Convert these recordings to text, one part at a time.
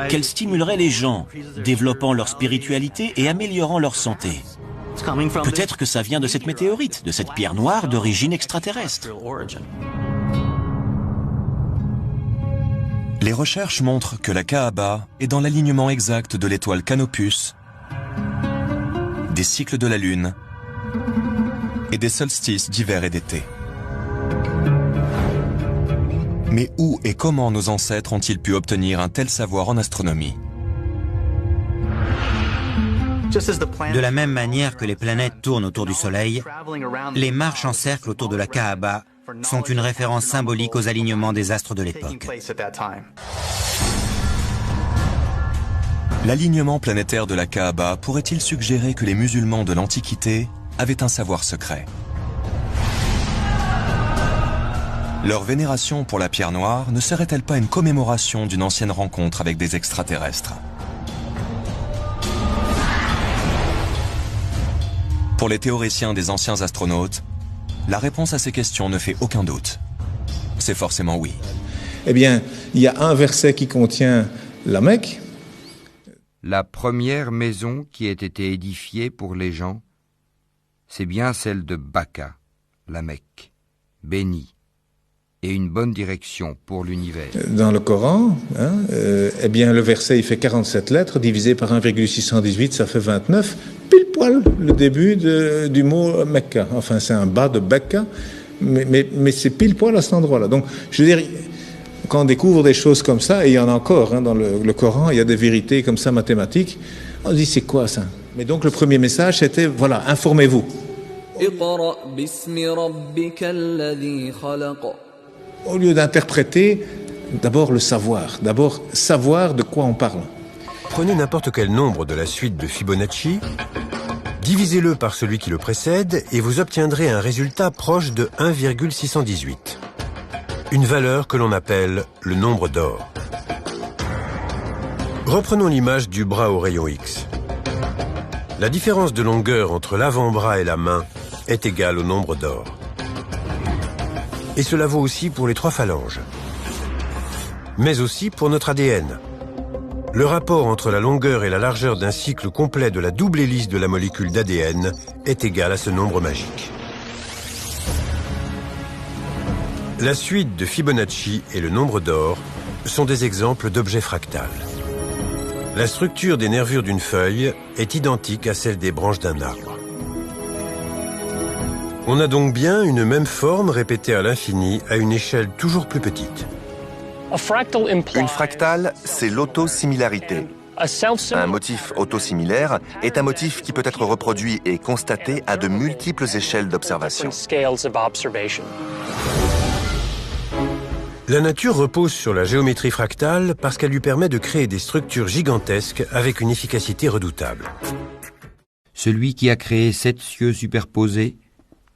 qu'elle stimulerait les gens, développant leur spiritualité et améliorant leur santé. Peut-être que ça vient de cette météorite, de cette pierre noire d'origine extraterrestre. Les recherches montrent que la Kaaba est dans l'alignement exact de l'étoile Canopus, des cycles de la Lune et des solstices d'hiver et d'été. Mais où et comment nos ancêtres ont-ils pu obtenir un tel savoir en astronomie? De la même manière que les planètes tournent autour du Soleil, les marches en cercle autour de la Kaaba sont une référence symbolique aux alignements des astres de l'époque. L'alignement planétaire de la Kaaba pourrait-il suggérer que les musulmans de l'Antiquité avaient un savoir secret? Leur vénération pour la pierre noire ne serait-elle pas une commémoration d'une ancienne rencontre avec des extraterrestres? Pour les théoriciens des anciens astronautes, la réponse à ces questions ne fait aucun doute. C'est forcément oui. Eh bien, il y a un verset qui contient la Mecque. La première maison qui ait été édifiée pour les gens, c'est bien celle de Baka, la Mecque, bénie, et une bonne direction pour l'univers. Dans le Coran, eh bien, le verset, il fait 47 lettres, divisé par 1,618, ça fait 29, pile poil le début du mot Mecca. Enfin, c'est un bas de Becca, mais c'est pile poil à cet endroit-là. Donc, je veux dire, quand on découvre des choses comme ça, et il y en a encore dans le Coran, il y a des vérités comme ça mathématiques, on se dit, c'est quoi ça? Mais donc, le premier message, c'était, voilà, informez-vous. Au lieu d'interpréter, d'abord le savoir. D'abord, savoir de quoi on parle. Prenez n'importe quel nombre de la suite de Fibonacci, divisez-le par celui qui le précède et vous obtiendrez un résultat proche de 1,618. Une valeur que l'on appelle le nombre d'or. Reprenons l'image du bras au rayon X. La différence de longueur entre l'avant-bras et la main est égale au nombre d'or. Et cela vaut aussi pour les 3 phalanges. Mais aussi pour notre ADN. Le rapport entre la longueur et la largeur d'un cycle complet de la double hélice de la molécule d'ADN est égal à ce nombre magique. La suite de Fibonacci et le nombre d'or sont des exemples d'objets fractales. La structure des nervures d'une feuille est identique à celle des branches d'un arbre. On a donc bien une même forme répétée à l'infini à une échelle toujours plus petite. Une fractale, c'est l'autosimilarité. Un motif autosimilaire est un motif qui peut être reproduit et constaté à de multiples échelles d'observation. La nature repose sur la géométrie fractale parce qu'elle lui permet de créer des structures gigantesques avec une efficacité redoutable. Celui qui a créé 7 cieux superposés,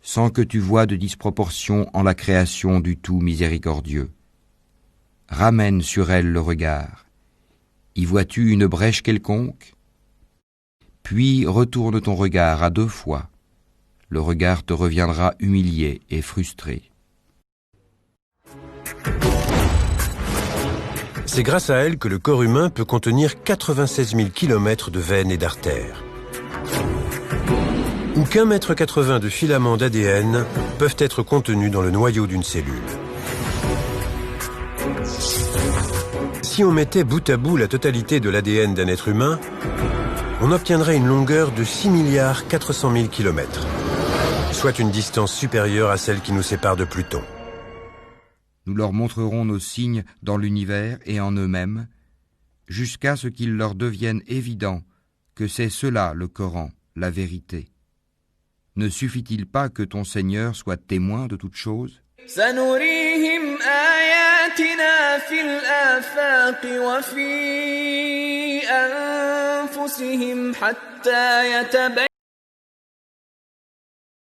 sans que tu vois de disproportion en la création du tout miséricordieux. Ramène sur elle le regard. Y vois-tu une brèche quelconque? Puis retourne ton regard à 2 fois. Le regard te reviendra humilié et frustré. C'est grâce à elle que le corps humain peut contenir 96 000 km de veines et d'artères. Ou qu'1,80 m de filaments d'ADN peuvent être contenus dans le noyau d'une cellule. Si on mettait bout à bout la totalité de l'ADN d'un être humain, on obtiendrait une longueur de 6 400 000 km, soit une distance supérieure à celle qui nous sépare de Pluton. Nous leur montrerons nos signes dans l'univers et en eux-mêmes, jusqu'à ce qu'il leur devienne évident que c'est cela le Coran, la vérité. Ne suffit-il pas que ton Seigneur soit témoin de toutes choses?